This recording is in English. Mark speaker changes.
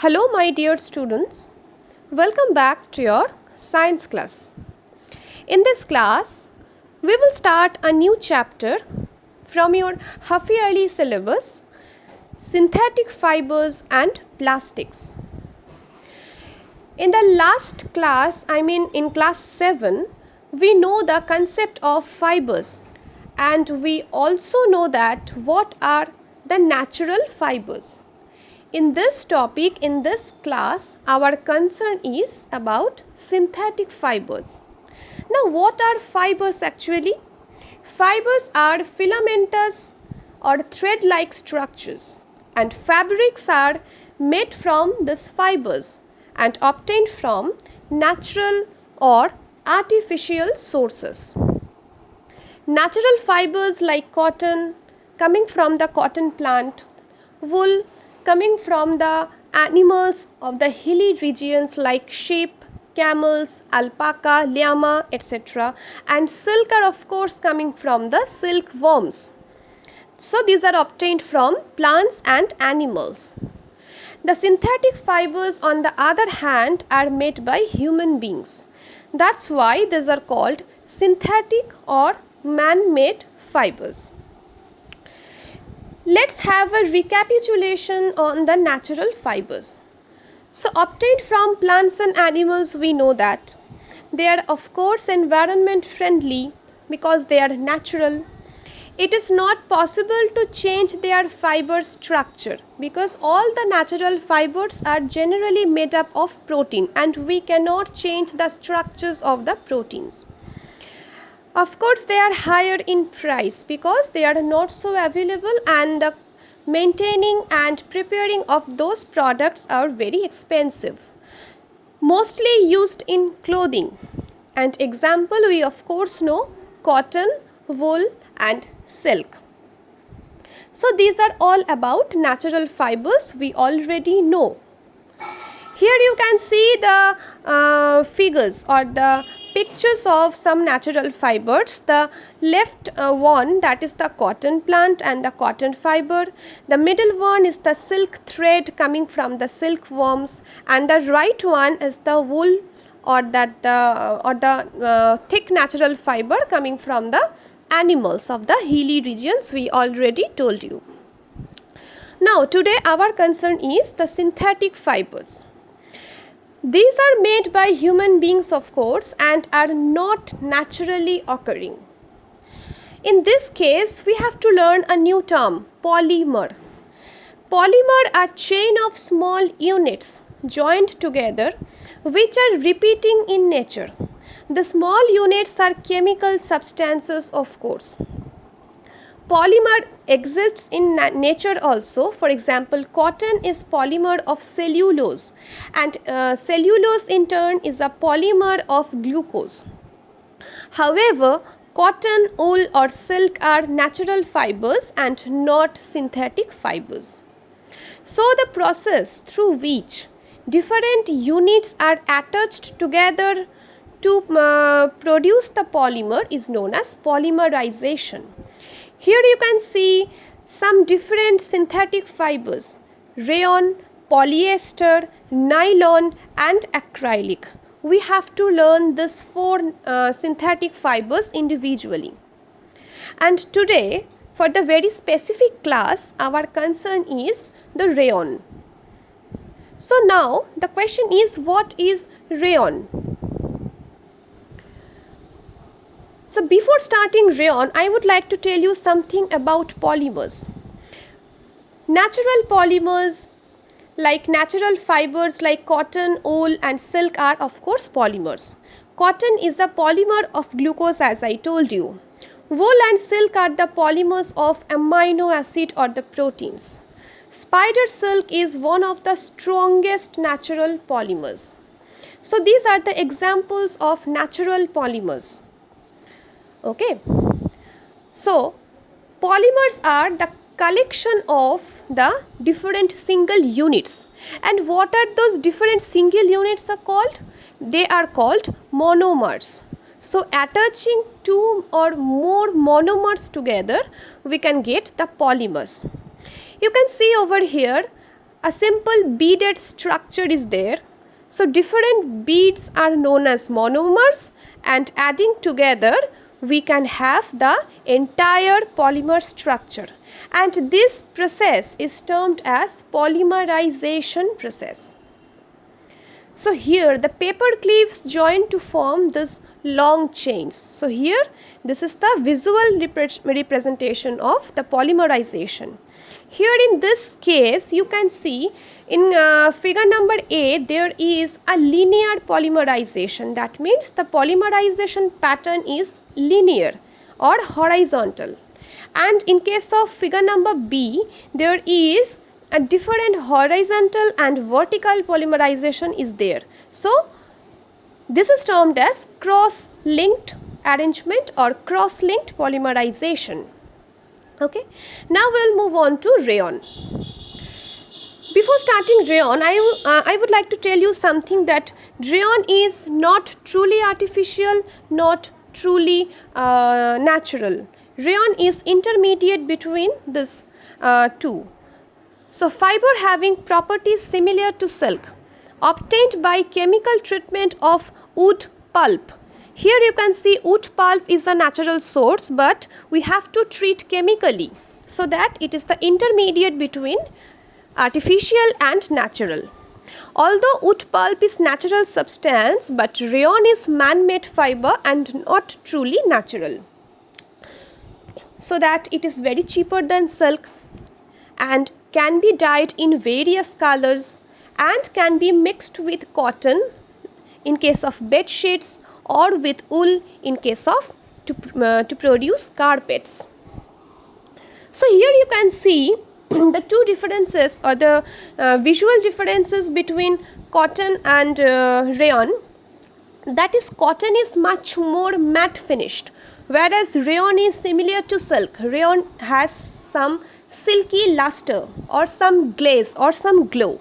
Speaker 1: Hello, my dear students. Welcome back to your science class. In this class, we will start a new chapter from your half yearly syllabus, Synthetic Fibers and Plastics. In the last class, in class 7, we know the concept of fibers and we also know that what are the natural fibers. In this topic, in this class, our concern is about synthetic fibers. Now, what are fibers actually? Fibers are filamentous or thread-like structures, and fabrics are made from these fibers and obtained from natural or artificial sources. Natural fibers like cotton coming from the cotton plant, wool coming from the animals of the hilly regions like sheep, camels, alpaca, llama, etc. And silk are of course coming from the silkworms. So these are obtained from plants and animals. The synthetic fibers on the other hand are made by human beings. That's why these are called synthetic or man-made fibers. Let's have a recapitulation on the natural fibers. So obtained from plants and animals, we know that they are of course environment friendly because they are natural. It is not possible to change their fiber structure because all the natural fibers are generally made up of protein and we cannot change the structures of the proteins. Of course, they are higher in price because they are not so available and the maintaining and preparing of those products are very expensive. Mostly used in clothing. And example, we of course know cotton, wool and silk. So these are all about natural fibers we already know. Here you can see the figures or the pictures of some natural fibers. The left one, that is the cotton plant and the cotton fiber. The middle one is the silk thread coming from the silkworms, and the right one is the wool or the thick natural fiber coming from the animals of the hilly regions we already told you. Now today our concern is the synthetic fibers. These are made by human beings of course and are not naturally occurring. In this case, we have to learn a new term, polymer. Polymer are chain of small units joined together which are repeating in nature. The small units are chemical substances of course. Polymer exists in nature also. For example, cotton is polymer of cellulose and cellulose in turn is a polymer of glucose. However, cotton, wool or silk are natural fibers and not synthetic fibers. So the process through which different units are attached together to produce the polymer is known as polymerization. Here you can see some different synthetic fibers: rayon, polyester, nylon and acrylic. We have to learn these four synthetic fibers individually. And today, for the very specific class, our concern is the rayon. So now the question is, what is rayon? So before starting rayon, I would like to tell you something about polymers. Natural polymers like natural fibers like cotton, wool and silk are of course polymers. Cotton is the polymer of glucose as I told you. Wool and silk are the polymers of amino acid or the proteins. Spider silk is one of the strongest natural polymers. So these are the examples of natural polymers. Okay. So polymers are the collection of the different single units. And what are those different single units are called? They are called monomers. So attaching two or more monomers together, we can get the polymers. You can see over here a simple beaded structure is there. So different beads are known as monomers, and adding together we can have the entire polymer structure, and this process is termed as polymerization process. So here the paper clips join to form this long chains. So here this is the visual representation of the polymerization. Here in this case you can see in figure number A there is a linear polymerization. That means the polymerization pattern is linear or horizontal. And in case of figure number B there is a different horizontal and vertical polymerization is there. So this is termed as cross-linked arrangement or cross-linked polymerization. Okay, now we will move on to rayon. Before starting rayon, I would like to tell you something, that rayon is not truly artificial, not truly natural. Rayon is intermediate between this two. So fiber having properties similar to silk, obtained by chemical treatment of wood pulp. Here you can see wood pulp is a natural source, but we have to treat chemically, so that it is the intermediate between artificial and natural. Although wood pulp is natural substance, but rayon is man-made fiber and not truly natural. So that it is very cheaper than silk and can be dyed in various colors and can be mixed with cotton in case of bed sheets or with wool in case of to produce carpets. So here you can see the two differences or the visual differences between cotton and rayon. That is, cotton is much more matte finished, whereas rayon is similar to silk. Rayon has some silky luster or some glaze or some glow.